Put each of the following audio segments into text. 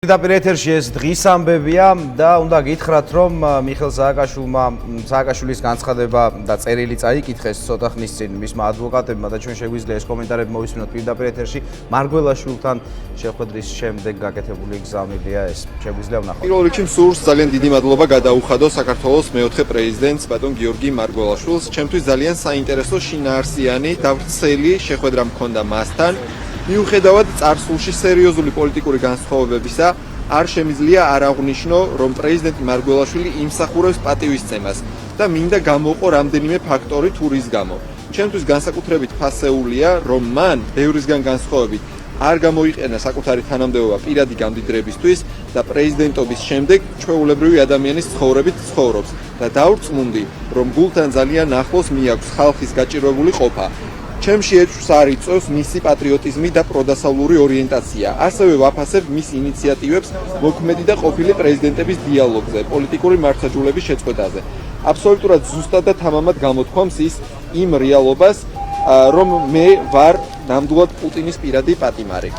პირდაპირ ეთერში ეს დღის ამბებია და უნდა გითხრათ, რომ მიხეილ სააკაშვილის განცხადება და წერილი წაიკითხეს ცოტა ხნის წინ მისმა ადვოკატებმა და ჩვენ შეგვიძლია ეს კომენტარები მოვისმინოთ პირდაპირ ეთერში. მარგველაშვილთან შეხვედრის შემდეგ გაკეთებული გზავნილია ეს. შეგვიძლია ვნახოთ. პირველ რიგში მსურს ძალიან დიდი მადლობა გადაუხადო საქართველოს მეოთხე პრეზიდენტს ბატონ გიორგი მარგველაშვილს. ჩემთვის ძალიან საინტერესო შინაარსიანი და ვრცელი შეხვედრა მქონდა მასთან. მიუხედავად წარსულში სერიოზული პოლიტიკური განსხვავებებისა, არ შემიძლია არ აღვნიშნო, რომ პრეზიდენტი მარგველაშვილი იმსახურებს პატივისცემას და მინდა გამოვყო რამდენიმე ფაქტორი თურის გამო. ჩემთვის განსაკუთრებით ფასეულია, რომ მან ბევრისგან განსხვავებით არ გამოიყენა საკუთარი თანამდებობა პირადი გამდიდრებისთვის და პრეზიდენტობის შემდეგ ჩვეულებრივი ადამიანის ცხოვრებით ცხოვრობს და დავრწმუნდი, რომ გულთან ძალიან ახლოს მიაქვს ხალხის გაჭირვებული ყოფა. ჩემში ეჭვს არ იწვევს მისი პატრიოტიზმი და პროდასავლური ორიენტაცია. ასევე ვაფასებ მის ინიციატივებს მოქმედი და ყოფილი პრეზიდენტების დიალოგზე, პოლიტიკური მართლმსაჯულების შეწყვეტაზე. აბსოლუტურად ზუსტად და თამამად გამოთქვამს ის იმ რეალობას, რომ მე ვარ ნამდვილად პუტინის პირადი პატიმარი.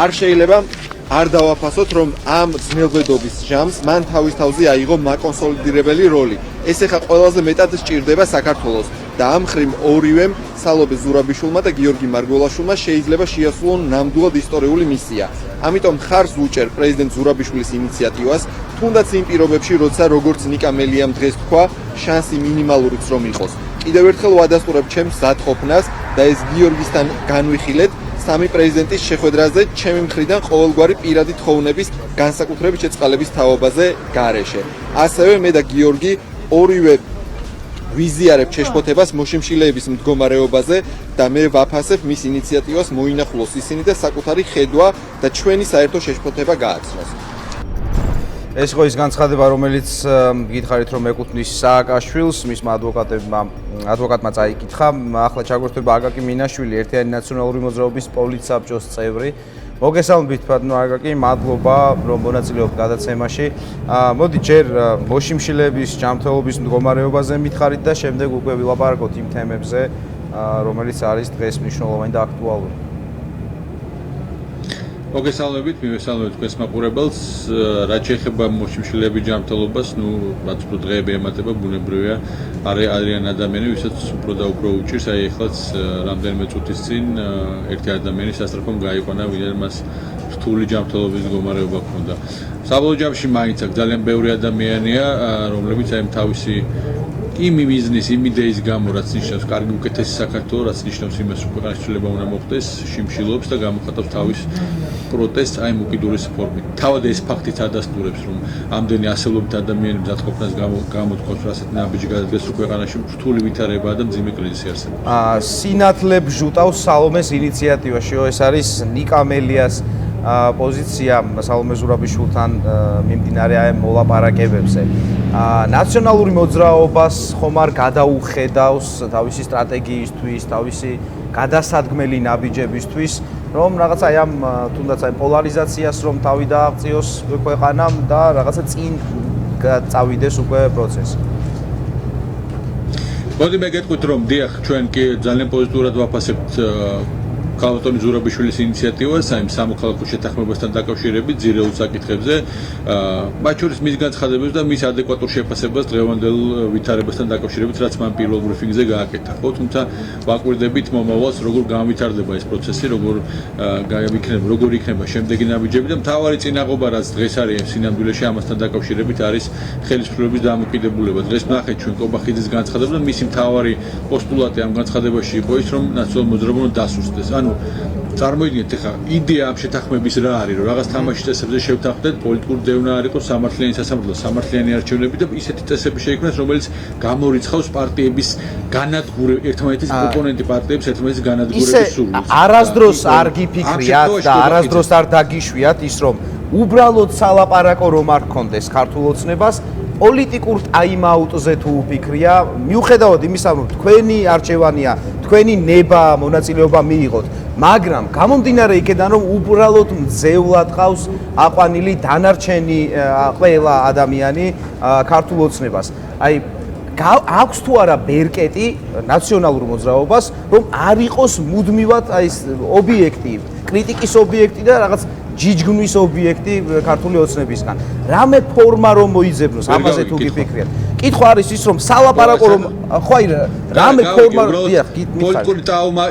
არ შეიძლება არ დავაფასოთ, რომ ამ ძნელბედობის ჟამს მან თავის თავზე აიღო მაკონსოლიდირებელი როლი. ეს ეხა ყველაზე მეტად სჭირდება საქართველოს და ამ მხრივ ორივემ სალობე ზურაბიშვილმა და გიორგი მარგველაშვილმა შეიძლება შეასრულონ ნამდვილად ისტორიული მისია. ამიტომ ხარს ვუჭერ პრეზიდენტ ზურაბიშვილის ინიციატივას, თუნდაც იმ პირობებში, როცა როგორც ნიკა მელიამ დღეს თქვა, შანსი მინიმალურიც რომ იყოს. კიდევ ერთხელ ვადასტურებ ჩემს მზადყოფნას და ეს გიორგისთან განვიხილეთ სამი პრეზიდენტის შეხვედრაზე ჩემი მხრიდან ყოველგვარი პირადი თხოვნების განსაკუთრებით შეწყალების თაობაზე გარეშე. ასევე მე და გიორგი ორივე ვიზიარებ ჩეშფოთებას მოშიმშილეების მდგომარეობაზე და მე ვაფასებ მის ინიციატივას მოინახულოს ისინი და საკუთარი ხედვა და ჩვენი საერთო შეშფოთება გააცნოს. ეს იყო ის განცხადება, რომელიც გითხარით, რომ ეკუთვნის სააკაშვილს, მისმა ადვოკატმა წაიკითხა. ახლა ჩაგვერთვება აკაკი მინაშვილი, ერთიანი ნაციონალური მოძრაობის პოლიტსაბჭოს წევრი. მოგესალმებით, ბატონო აკაკი, მადლობა, რომ მონაწილეობთ გადაცემაში. მოდი ჯერ მოშიმშილეების ჯანმრთელობის მდგომარეობაზე მითხარით და შემდეგ უკვე ვილაპარაკოთ იმ თემებზე, რომელიც არის დღეს მნიშვნელოვანი და აქტუალური. მოგესალმებით, მივესალმებით თქვენს მაყურებელს. რაც შეეხება მოშიმშილეების ჯანმრთელობას, რაც უფრო დღეები ემატება, ბუნებრივია, არიან ადამიანები, ვისაც უფრო და უფრო უჭირს, აი ეხლაც რამდენიმე წუთის წინ ერთი ადამიანი სასწრაფომ გაიყვანა, ვინაიდან მას რთული ჯანმრთელობის მდგომარეობა ჰქონდა. საბოლოო ჯამში მაინც აქ ძალიან ბევრი ადამიანია, რომლებიც აი თავისი იმ მიზნის, იმ იდეის გამო, რაც ნიშნავს კარგი უკეთესი საქართველო, რაც ნიშნავს იმას, რომ ქვეყნის ცვლილება უნდა მოხდეს, შიმშილობს და გამოხატავს თავის პროტესტს აი უკიდურესი ფორმით. თავად ეს ფაქტიც ადასტურებს, რომ ამდენი ასეულობით ადამიანები მზადყოფნას გამოთქვას, რომ ასეთი ნაბიჯი გადადგეს ქვეყანაში, რთული ვითარებაა და მძიმე კრიზისი არსებობს. სინათლე ბჟუტავს სალომეს ინიციატივაში, ეს არის ნიკა მელიას პოზიცია სალომე ზურაბიშვილთან მიმდინარე მოლაპარაკებებზე. ნაციონალური მოძრაობას ხომ არ გადაუხედავს თავისი სტრატეგიისთვის, თავისი გადასადგმელი ნაბიჯებისთვის, რომ რაღაცა აი ამ თუნდაც აი პოლარიზაციას რომ თავი დააღწიოს ქვეყანამ და რაღაცა წინ წავიდეს უკვე პროცესი. მოდი მე გეტყვით, რომ დიახ, ჩვენ კი ძალიან პოზიტიურად ვაფასებთ ქალბატონი ზურაბიშვილის ინიციატივას, აი სამოქალაქო შეთანხმებასთან დაკავშირებით ძირეულ საკითხებზე, მათ შორის მის განცხადებებს და მის ადეკვატურ შეფასებას დღევანდელ ვითარებასთან დაკავშირებით, რაც მან პირველ ბრიფინგზე გააკეთა. ხო, თუმცა ვაკვირდებით მომავალს, როგორ განვითარდება ეს პროცესი, როგორ იქნება შემდეგი ნაბიჯები და მთავარი წინაღობა, რაც დღეს არის სინამდვილეში ამასთან დაკავშირებით, არის ხელისუფლების დამოკიდებულება. დღეს ვნახეთ ჩვენ კობახიძის განცხადებას და მისი მთავარი პოსტულატი ამ განცხადებაში იყო ის, რომ ნაციონალური მოძრაობა უნდა დასუსტდეს. წარმოიდგინეთ ახლა იდეა ამ შეთანხმების რა არის, რომ რაღაც თამაშის წესებზე შევთანხმდეთ, პოლიტიკური დევნა არ იყოს, სამართლიანი სასამართლო, სამართლიანი არჩევნები და ისეთი წესები შეიქმნას, რომელიც გამორიცხავს პარტიების ერთმანეთის ოპონენტი პარტიებს ერთმანეთის განადგურების სურვილს. არასდროს არ გიფიქრიათ და არასდროს არ დაგიშვიათ ის, რომ უბრალოდ სალაპარაკო რომ არ გქონდეს ქართულ ოცნებას, პოლიტიკურ ტაიმაუტზე თუ უფიქრია, მიუხედავად იმისა, რომ თქვენი არჩევანია, თქვენი ნება მონაწილეობა მიიღოთ, მაგრამ გამომდინარე იქედან, რომ უბრალოდ მძევლად ყავს აყვანილი დანარჩენი ყველა ადამიანი ქართულ ოცნებას. აი აქვს თუ არა ბერკეტი ნაციონალურ მოძრაობას, რომ არ იყოს მუდმივად აი ობიექტი, კრიტიკის ობიექტი და რაღაც ჯიჯგმის ობიექტი ქართული ოცნებისგან. რამე ფორმა რომ მოიძებნოს, ამაზე თუ გიფიქრიათ. კითხვა არის ის რომ სალაპარაკო რომ ხო აი რამე ფორმა დიახ პოლიტიკური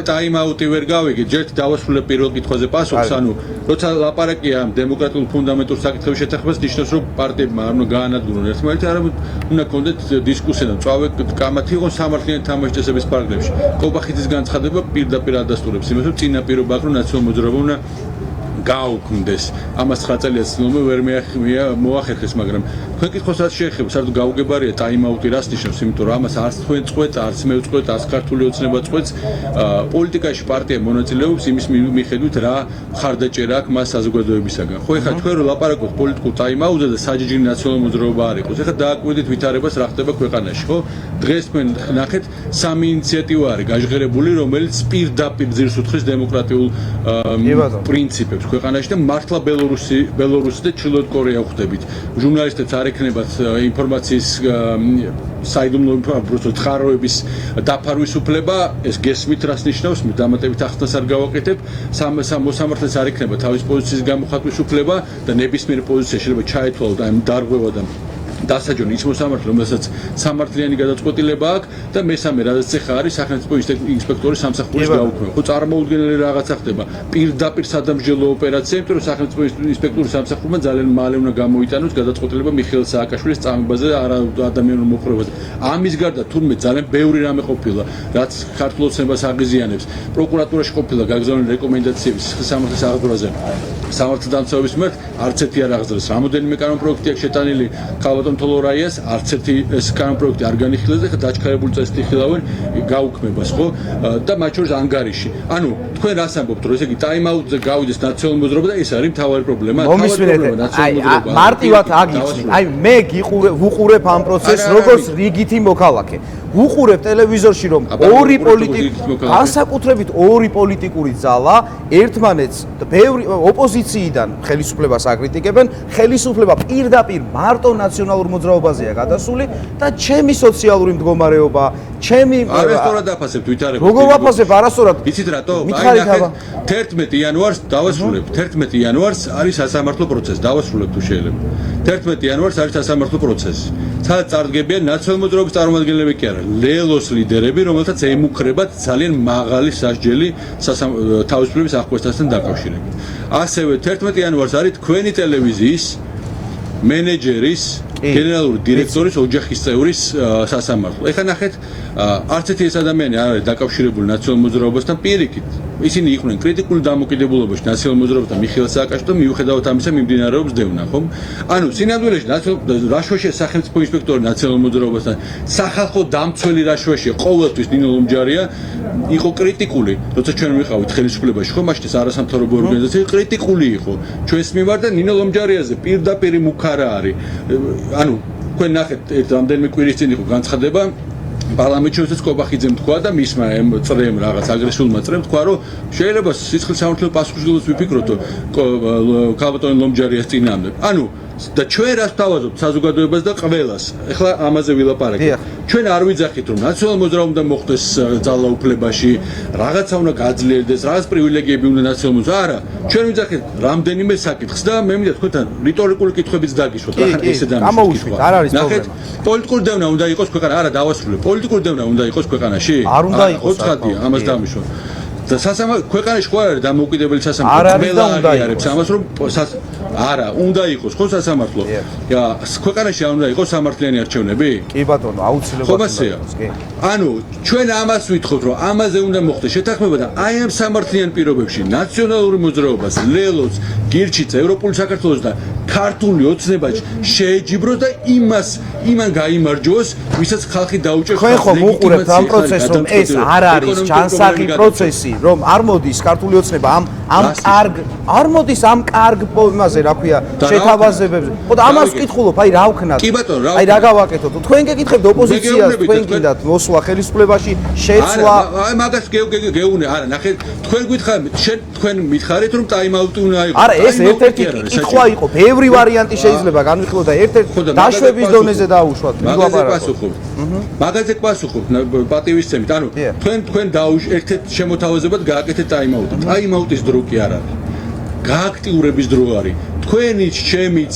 ტაიმაუტი ვერ გავიგე, ჯერ დავასრულებ პირველ კითხვაზე პასუხს, ანუ როცა ლაპარაკია ამ დემოკრატიულ ფუნდამენტურ საკითხების შეთანხმებას, ნიშნავს რომ პარტიებმა არ უნდა გაანადგურონ ერთმანეთს, არამედ უნდა კონდეთ დისკუსია და მწვავე კამათი იყო სამართლიანი თამაშის წესების პარაგრაფში. კობახიძის განცხადება პირდაპირ ადასტურებს იმას, რომ წინა პირობა აქვს, რომ ნაციონალურ მოძრაობა უნდა გაუქმდეს. ამას 9 წელია ცნობილი ვერ მოახერხეს, მაგრამ თქვენ კითხვასაც შეეხება, საერთოდ გაუგებარია ტაიმაუტი რას ნიშნავს, იმიტომ რომ ამას არც თქვენ წყვეთ, არც მე ვწყვეთ, არც ქართული ოცნება წყვეთს. პოლიტიკაში პარტია მონაწილეობს იმის მიხედვით რა ხარდაჭერა აქვს მას საზოგადოებისაგან. ხო ეხლა თქვენ რომ ლაპარაკობთ პოლიტიკურ ტაიმაუტზე და საჯიჯი ნაციონალური მოძრაობა არ იყოს. ეხლა დააკვირდით ვითარებას რა ხდება ქვეყანაში, ხო? დღეს თქვენ ნახეთ სამი ინიციატივა არის გაჟღერებული, რომელიც პირდაპირ ძირს უთხრის დემოკრატიულ პრინციპებს ქვეყანაში და მართლა ბელორუსი და ჩრდილოეთ კორეა ხვდებით. ჟურნალისტებს არ ექნებათ ინფორმაციის საიდუმლო უბრალოდ ხაროების დაფარვის უფლება, ეს გესმით რას ნიშნავს, დამატებით ახსნას არ გავაკეთებ, მოსამართლეს არ ექნება თავის პოზიციის გამოხატვის უფლება და ნებისმიერ პოზიციაში შეიძლება ჩაეთვალოთ აი დარღვევა და დასაჯონ ის მოსამართლე, რომელსაც სამართლიანი გადაწყვეტილება აქვს და მესამე, რადგან ეხა არის სახელმწიფო ინსპექტორის სამსახურის გაუქმება. ხო წარმოუდგენელი რაღაცა ხდება. პირდაპირ სადამსჯელო ოპერაცია, იმიტომ რომ სახელმწიფო ინსპექტორის სამსახურმა ძალიან მალე უნდა გამოიტანოს გადაწყვეტილება მიხეილ სააკაშვილის წამებაზე და არა ადამიანურ მოხმარებაზე. ამის გარდა თურმე ძალიან ბევრი რამე ყოფილა, რაც ქართულ ოცნებას აღიზიანებს. პროკურატურაში ყოფილა გაგზავნილი რეკომენდაციები სამართლის აღძვრაზე. სამართლის დამცავების მიმართ არც ერთი არ აღძრეს. რამოდენიმე კანონპროექტი აქვს შეტანილი ქალბატონ თოლორაიას, არც ერთი ეს კანონპროექტი არ განიხილეს და ხა დაჩქარებული წესით იხილავენ გაუქმებას, ხო? და მათ შორის ანგარიში. ანუ თქვენ რას ამბობთ, რომ ესე იგი ტაიმაუტზე გავიდეს ნაციონალური მოძრაობა და ეს არის მთავარი პრობლემა. მარტივად აგიცნი. აი მე ვუყურებ ამ პროცესს როგორც რიგითი მოქალაქე. ვუყურებ ტელევიზორში რომ ორი განსაკუთრებით ორი პოლიტიკური ძალა ერთმანეთს ბევრი ოპოზიციიდან ხელისუფლებას აკრიტიკებენ, ხელისუფლება პირდაპირ მარტო ნაციონალურ მოძრაობაზეა გადასული და ჩემი სოციალური მდგომარეობა, ჩემი არასწორად აფასებთ ვითარებთ. როგორ ვაფასებ არასწორად? იცით რატო? აი ნახეთ 11 იანვარს დავასრულებ. 11 იანვარს არის სასამართლო პროცესი, დავასრულებ თუ შეიძლება. 11 იანვარს არის სასამართლო პროცესი. სადაც წარდგებიან ნაციონალური მოძრაობის წარმომადგენლები კი არა, ლელოს ლიდერები, რომელთაც ემუქრებათ ძალიან მაღალი სასჯელი თავისუფლების აღკვეთასთან დაკავშირებით. ასევე 11 იანვარს არის თქვენი ტელევიზიის მენეჯერის გენერალური დირექტორის ოჯახის წევრის სასამართლო. ეხლა ნახეთ, არც ერთი ეს ადამიანი არ არის დაკავშირებული ნაციონალურ მოძრაობასთან პირიქით. ისინი იყვნენ კრიტიკული დამოკიდებულობაში ნაციონალურ მოძრაობასთან მიხეილ სააკაშვილთან და მიუხედავად ამისა მიმდინარეობს დევნა, ხომ? ანუ სინამდვილეში რაშვაშია სახელმწიფო ინსპექტორი ნაციონალურ მოძრაობასთან, სახალხო დამცველი რაშვაშია ყოველთვის ნინო ლომჯარია, იყო კრიტიკული, როცა ჩვენ ვიყავით ხელისუფლებაში, ხო, მაშინ ეს არასამთავრობო ორგანიზაცია კრიტიკული იყო ჩვენს მიმართ და ნინო ლომჯარიაზე პირდაპირ მუქარა არის. ანუ თქვენ ნახეთ, რამდენიმე კვირის წინ იყო განცხადება პარლამენტში როდესაც კობახიძემ თქვა და მისმა წრემ რაღაც აგრესიულმა წრემ თქვა, რომ შეიძლება სიცხლის სამართლებრივ პასუხისმგებლობას ვიფიქროთ ქალბატონ ლომჯარიას წინააღმდეგ. ანუ და ჩვენ რას ვთავაზობთ საზოგადოებას და ყველას. ეხლა ამაზე ვილაპარაკეთ. ჩვენ არ ვიძახით რომ ნაციონალურ მოძრაობამ უნდა მოხდეს ძალაუფლებაში, რაღაცა უნდა გაძლიერდეს, რაღაც პრივილეგიები უნდა ნაციონალურ მოძრაობას. არა, ჩვენ ვიძახით რამდენიმე საკითხს და მე მინდა თქვენთან რიტორიკული კითხვებიც დაგიშვათ. ახლა ესე დამოუშვით, არ არის პრობლემა. ნახეთ, პოლიტიკური დევნა უნდა იყოს ქვეყანა, არა დავასრულებ. პოლიტიკური დევნა უნდა იყოს ქვეყანაში? არ უნდა იყოს. ოცხადია, ამას დამიშვა. და ქვეყანაში ხო არ არის დამოუკიდებელი სასამართლო? ყველა აღიარებს ამას, რომ არა, უნდა იყოს ხო სასამართლო? ქვეყანაში არ უნდა იყოს სამართლიანი არჩევნები? კი ბატონო, აუცილებლად უნდა იყოს, კი. ანუ ჩვენ ამას ვითხოვთ, რომ ამაზე უნდა მოხდეს შეთანხმება და აი ამ სამართლიან პირობებში ნაციონალური მოძრაობას, ლელოს, გირჩიც, ევროპული საქართველოს და ქართული ოცნებაში შეეჯიბროს და იმან გაიმარჯვოს, ვისაც ხალხი დაუჭერს. თქვენ ხო მოუყურებთ ამ პროცესს, რომ ეს არ არის ჯანსაღი პროცესი, რომ არ მოდის ქართული ოცნება არ მოდის ამ კარგ იმაზე, რა ქვია, შეთავაზებებზე. ხო და ამას ვკითხულობ, აი რა ვქნათ? კი ბატონო, აი რა გავაკეთოთ? თქვენ გეკითხებთ ოპოზიციას, თქვენ გინდათ მოსვლა ხელისუფლებაში, შეცვლა. აი მაგას გეუნე, არა, ნახეთ, თქვენ გითხარით, თქვენ მითხარით, რომ ტაიმაუტი უნდა იყოს. არა, ეს ერთ-ერთი კითხვა იყო, ბევრი ვარიანტი შეიძლება განვიხილოთ და ერთ-ერთ დაშვების დონეზე დაუშვათ. მაგაზე გვასუხობთ პატივისცემით. ანუ თქვენ ერთ-ერთ შემოთავაზებად გააკეთეთ ტაიმაუტი. ტაიმაუტის დრო კი არ არის. გააქტიურების დრო არის. თქვენიც, ჩემიც,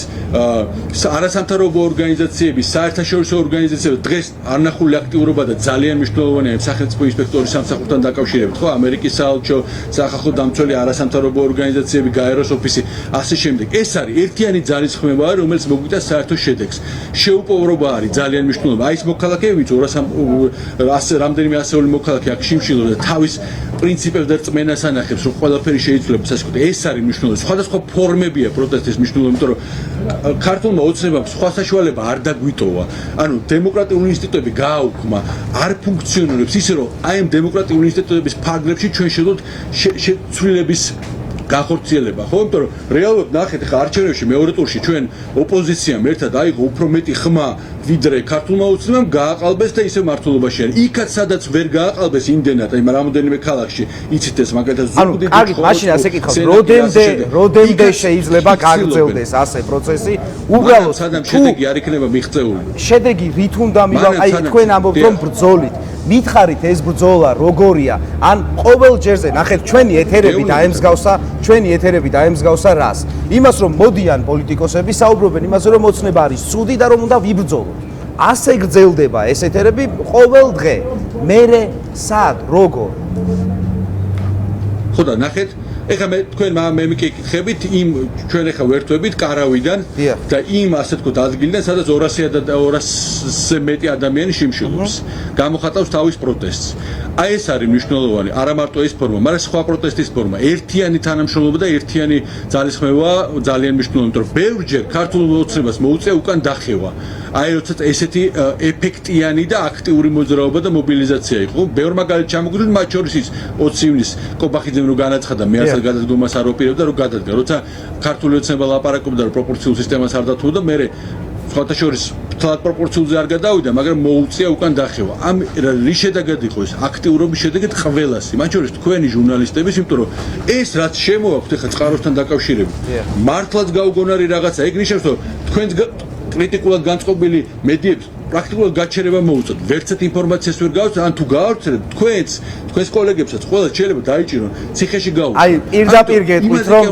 არასამთავრობო ორგანიზაციების, საერთაშორისო ორგანიზაციების დღეს არ ნახული აქტიურობა და ძალიან მნიშვნელოვანია სახელმწიფო ინსპექტორის სამსახურთან დაკავშირებით, ხო? ამერიკის საელჩო, სახალხო დამცველი არასამთავრობო ორგანიზაციები, გაეროს ოფისი, ასე შემდეგ. ეს არის ერთიანი ძალისხმევა, რომელიც მოგვიტანს საერთო შედეგს. შეუპოვრობა არის ძალიან მნიშვნელოვანი. აი ეს მოქალაქეებიც 200 რამდენიმე ასეული მოქალაქე აქ შიმშილობს და თავის პრინციპებს და რწმენას ანახებს, რომ ყველაფერი შეიძლება, ასე ვთქვათ, ეს არის მნიშვნელოვანი. სხვადასხვა ფორმებია პროტესტის მნიშვნელოვანი, იმიტომ რომ ქართულმა ოცნებამ სხვა საშუალება არ დაგვიტოვა. ანუ დემოკრატიული ინსტიტუტები გააუქმა, არ ფუნქციონირებს ისე, რომ აი ამ დემოკრატიული ინსტიტუტების ფარგლებში ჩვენ შევდოთ შეცვლილების გახორციელება, ხო? იმიტომ რომ რეალურად ნახეთ, ხა არჩევნებში მეორე ტურში ჩვენ ოპოზიციამ ერთად აიღო უფრო მეტი ხმა, ვიდრე ქართულმა ოცნებამ გააყალბეს და ისე მართლობაში არის. იქაც სადაც ვერ გააყალბეს იმდენად, აი რამოდენიმე ქალაქში იცით ეს მაგალითად ზუგდიდში. ანუ მაშინ ასე კითხავს, როდემდე შეიძლება გაგრძელდეს ასე პროცესი? უბრალოდ სადამ შედეგი არ იქნება მიღწეული. შედეგი რით უნდა მივა? აი თქვენ ამბობთ რომ ბრძოლით. მითხარით ეს ბრძოლა როგორია? ან ყოველ ჯერზე ნახეთ ჩვენი ეთერები დაემსგავსა რას? იმას რომ მოდიან პოლიტიკოსები საუბრობენ იმაზე რომ ოცნება არის ცუდი და რომ უნდა ვიბრძოლოთ. ასე გრძელდება ეს ეთერები ყოველ დღე. მერე სად, როგორ? ხო და ნახეთ ეხლა თქვენ მე მიკითხებით იმ ჩვენ ეხლა ვერთვებით კარავიდან და იმ ასე თქო ადგილიდან სადაც 200-ზე მეტი ადამიანი შიმშილობს. გამოხატავს თავის პროტესტს. აი ეს არის მნიშვნელოვანი, არა მარტო ეს ფორმა, მაგრამ სხვა პროტესტის ფორმა. ერთიანი თანამშრომლობა და ერთიანი ძალისხმევა ძალიან მნიშვნელოვანია, იმიტომ რომ ბევრჯერ ქართულ ოცნებას მოუწია უკან დახევა. აი როცა ესეთი ეფექტიანი და აქტიური მოძრაობა და მობილიზაცია იყო. ბევრ მაგალითს ჩამოგდით, მათ შორის ის 20 ივნისს კობახიძემ რო განაცხადა, მე ასე გადადგომას არ ვაპირებდა, რომ გადადგა. როცა ქართული ოცნება ლაპარაკობდა, რომ პროპორციულ სისტემას არ დათუდა, მე სხვათა შორის თლად პროპორციულზე არ გადავიდა, მაგრამ მოუწია უკან დახევა. ამ რის შედეგად იყო ეს? აქტიურობის შედეგად ყველასი, მათ შორის თქვენი ჟურნალისტების, იმიტომ რომ ეს რაც შემოაქვთ ეხლა წყაროსთან დაკავშირებით, მართლაც გაუგონარი რაღაცა. ეგ ნიშნავს, რომ თქვენს კრიტიკულად განწყობილი მედიებს პრაქტიკულად გაჩერება მოუწევთ. ვერცეთ ინფორმაციას ვერ გავაცნობთ, ან თუ გავაცნობთ, თქვენს კოლეგებსაც ყველას შეიძლება დაიჭირონ ციხეში გაუწევთ. აი პირდაპირ გეტყვით რომ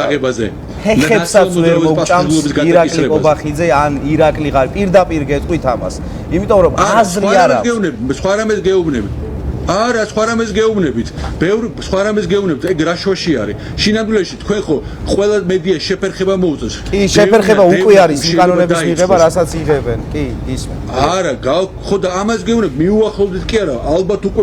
აღებაზე ხეხებსაც ვერ მოგჭამს ირაკლი კობახიძე ან ირაკლი ღარ პირდაპირ გეტყვით ამას. იმიტომ რომ აზრი არ აქვს. სხვა რამეს გეუბნებით. არა, სხვა რამეს გეუბნებით. ბევრი სხვა რამეს გეუბნებით. ეგ რა შოში არის? შინაგულეში თქვენ ხო ყველა მედია შეფერხება მოუწევს. კი, შეფერხება უკვე არის კანონების მიღება, რასაც იღებენ. კი, ისმენ. არა, ხო და ამას გეუბნებით, მიუახლოვდით კი არა, ალბათ უკვე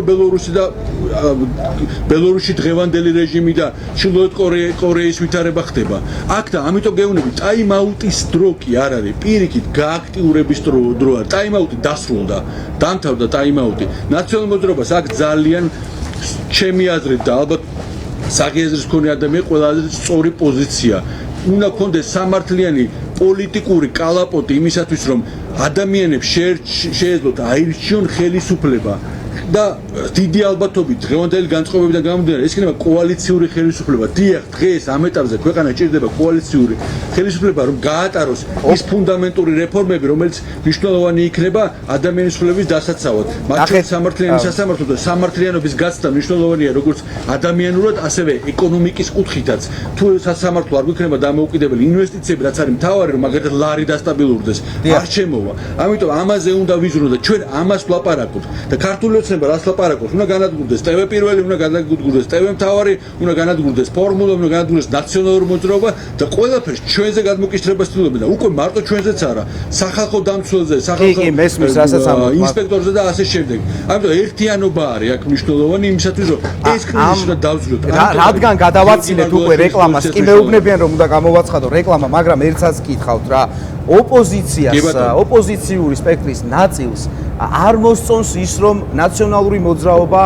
ბელორუსი დღევანდელი რეჟიმი და ჩრდილოეთ კორეის ვითარება ხდება. აქ და ამიტომ გეუბნებით, ტაიმაუტის დრო კი არ არის, პირიქით გააქტიურების დროა. ტაიმაუტი დასრულდა, დამთავრდა ტაიმაუტი. ნაციონალურ მოძრაობას აქ ძალიან ჩემი აზრით და ალბათ საგეზრის მქონე ადამიანის ყველაზე სწორი პოზიცია. უნდა გქონდეს სამართლიანი პოლიტიკური კალაპოტი იმისათვის, რომ ადამიანებს შეეძლოთ აირჩიონ ხელისუფლება და დიდი ალბათობით დღევანდელი განწყობებიდან გამომდინარე ეს იქნება კოალიციური ხელისუფლება. დიახ, დღეს ამ ეტაპზე ქვეყანა ჭირდება კოალიციური ხელისუფლება, რომ გაატაროს ის ფუნდამენტური რეფორმები, რომელიც მნიშვნელოვანი იქნება ადამიანის ხლების დასაცავად. მათ შორის სამართლიანი სასამართლო და სამართლიანობის გაცდა მნიშვნელოვანია როგორც ადამიანურად, ასევე ეკონომიკის კუთხითაც. თუ სასამართლო არ გვიქნება დამოუკიდებელი ინვესტიციები, რაც არის მთავარი, რომ მაგალითად ლარი დასტაბილურდეს, არ შემოვა. ამიტომ ამაზე უნდა ვიზრუნოთ და ჩვენ ამას ვლაპარაკობთ და ქართული ოცნება რას ლაპარაკობს? უნდა განადგურდეს TV პირველი, უნდა განადგურდეს TV მთავარი, უნდა განადგურდეს ფორმულა, უნდა განადგურდეს ნაციონალური მოძრაობა და ყველაფერს ჩვენზე გადმოკისრება ცდილობენ და უკვე მარტო ჩვენზეც არა, სახალხო დამცველზე, სახალხო ინსპექტორზე და ასე შემდეგ. ამიტომ ერთიანობა არის აქ მნიშვნელოვანი იმისათვის, რომ ეს კრიზისი უნდა დავძლიოთ. რადგან გადავაცილეთ უკვე რეკლამას, კი მეუბნებიან რომ უნდა გამოვაცხადო რეკლამა, მაგრამ ერთსაც გითხავთ რა, ოპოზიციური სპექტრის ნაწილს არ მოსწონს ის, რომ ნაციონალური მოძრაობა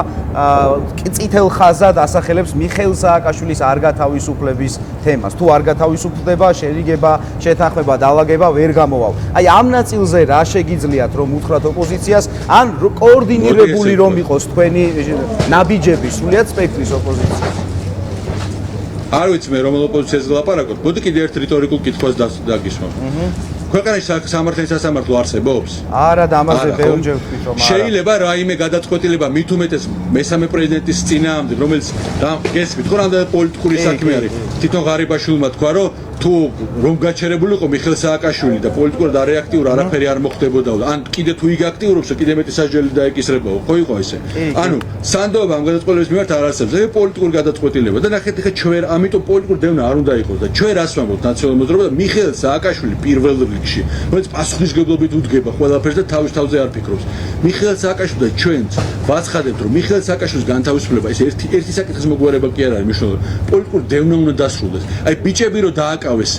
წითელ ხაზად ასახელებს მიხეილ სააკაშვილის არ გათავისუფლების თემას. თუ არ გათავისუფლდება, შერიგება, შეთანხმება, დაალაგება ვერ გამოვალ. აი ამ ნაწილზე რა შეგიძლიათ რომ უთხრათ ოპოზიციას, ან კოორდინირებული რომ იყოს თქვენი ნაბიჯები სრულიად სპექტრის ოპოზიციას? არ ვიცი მე რომელ ოპოზიციაზე ლაპარაკობ. მოდი კიდე ერთ რიტორიკულ კითხვას დაგისვამ. ქვეყანაში სამართლის სასამართლო არსებობს? არა და ამაზე არა, ხო? ბევრჯერ ვთქვით რომ არა. შეიძლება რაიმე გადაწყვეტილება მით უმეტეს მესამე პრეზიდენტის წინააღმდეგ, რომელიც გესმით, ხო რამდენად პოლიტიკური საქმე არის. თვითონ ღარიბაშვილმა თქვა, რომ რომ გაჩერებულიყო მიხეილ სააკაშვილი და პოლიტიკურად არეაქტიურ არაფერი არ მოხდებოდა, ან კიდე თუ იგი აქტიურობს, კიდე მეტი სასჯელი დაეკისრებაო, ხო იყო ესე? ანუ სანდოობა ამ გადაწყვეტილების მიმართ არ არსებობს. ეს პოლიტიკური გადაწყვეტილება და ნახეთ ხე ჩვენ ამიტომ პოლიტიკური დევნა არ უნდა იყოს და ჩვენ რას ვამბობთ ნაციონალურ მოძრაობა და მიხეილ სააკაშვილი პირველ რიგში, რომელიც პასუხისმგებლობით უდგება ყველაფერს და თავის თავზე არ ფიქრობს. მიხეილ სააკაშვილი და ჩვენც ვაცხადებთ, რომ მიხეილ სააკაშვილის განთავისუფლება ეს ერთი საკითხის მოგვარება კი არ არის მნიშვნელოვანი. პოლიტიკური დევნა უნდა დასრულდეს. აი ბიჭები რო დააკავეს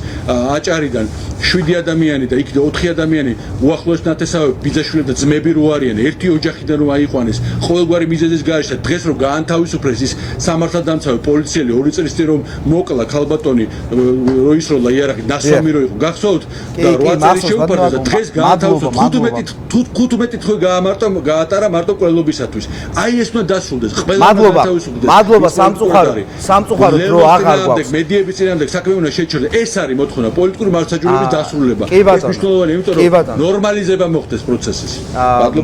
აჭარიდან 7 ადამიანი და იქ 4 ადამიანი უახლოეს ნათესავები ბიძაშვილი და ძმები რო არიან ერთი ოჯახიდან რო აიყვანეს ყოველგვარი მიზეზის გარეშე და დღეს რო გაანთავისუფლეს ის სამართალდამცავი პოლიციელი 2 წლის წინ რომ მოკლა ქალბატონი რო ისროლა იარაღი ნასვამი რო იყო გახსოვთ და 8 წელი შეუფარდა და დღეს გაანთავისუფლეს 15 თვე გაატარა მარტო ყველობისათვის აი ეს უნდა დასრულდეს ყველა გაანთავისუფლდეს მადლობა სამწუხაროდ რო აღარ გვაქვს მედიების წინააღმდეგ საქმე უნდა შეჩერდეს ეს არის მოთხოვნა პოლიტიკური მართლმსაჯულების დასრულება ეს მნიშვნელოვანია იმიტომ რომ ნორმალიზება მოხდეს პროცესის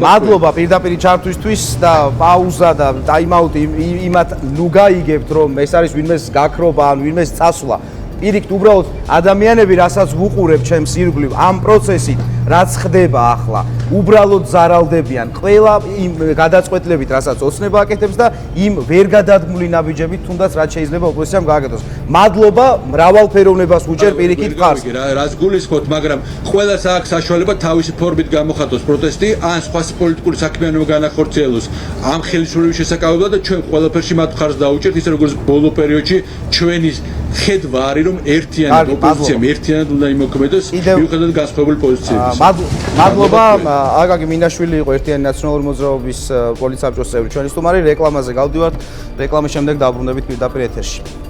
მადლობა პირდაპირ ჩართვისთვის და პაუზა და ტაიმაუტი იმათ ნუ გაიგებთ რომ ეს არის ვინმეს გაქრობა ან ვინმეს წასვლა პირიქით უბრალოდ ადამიანები რასაც ვუყურებ ჩემს ირგვლივ ამ პროცესით რაც ხდება ახლა უბრალოდ ზარალდებიან ყველა იმ გადაწყვეტილებით რასაც ოცნება აკეთებს და იმ ვერ გადადგმული ნაბიჯებით თუნდაც რაც შეიძლება ოპოზიციამ გააკეთოს მადლობა მრავალფეროვნებას უჭერ პირიქით ხარს რაც გულისხმობთ მაგრამ ყველას აქვს საშუალება თავისი ფორმით გამოხატოს პროტესტი ან სხვა პოლიტიკური საქმიანობა განახორციელოს ამ ხელისუფლების შესაძლებლობა და ჩვენ ყველაფერში მათ ხარს დაუჭერთ ისე როგორც ბოლო პერიოდში ჩვენი ხედვა არის რომ ერთიანად ოპოზიციამ ერთიანად უნდა იმოქმედოს მიუხედავად განსხვავებული პოზიციების მადლობა აკაკი მინაშვილი იყო ერთიანი ნაციონალური მოძრაობის პოლიტსაბჭოს წევრი ჩვენი სტუმარი რეკლამაზე გავდივართ რეკლამის შემდეგ დავბრუნდებით პირდაპირ ეთერში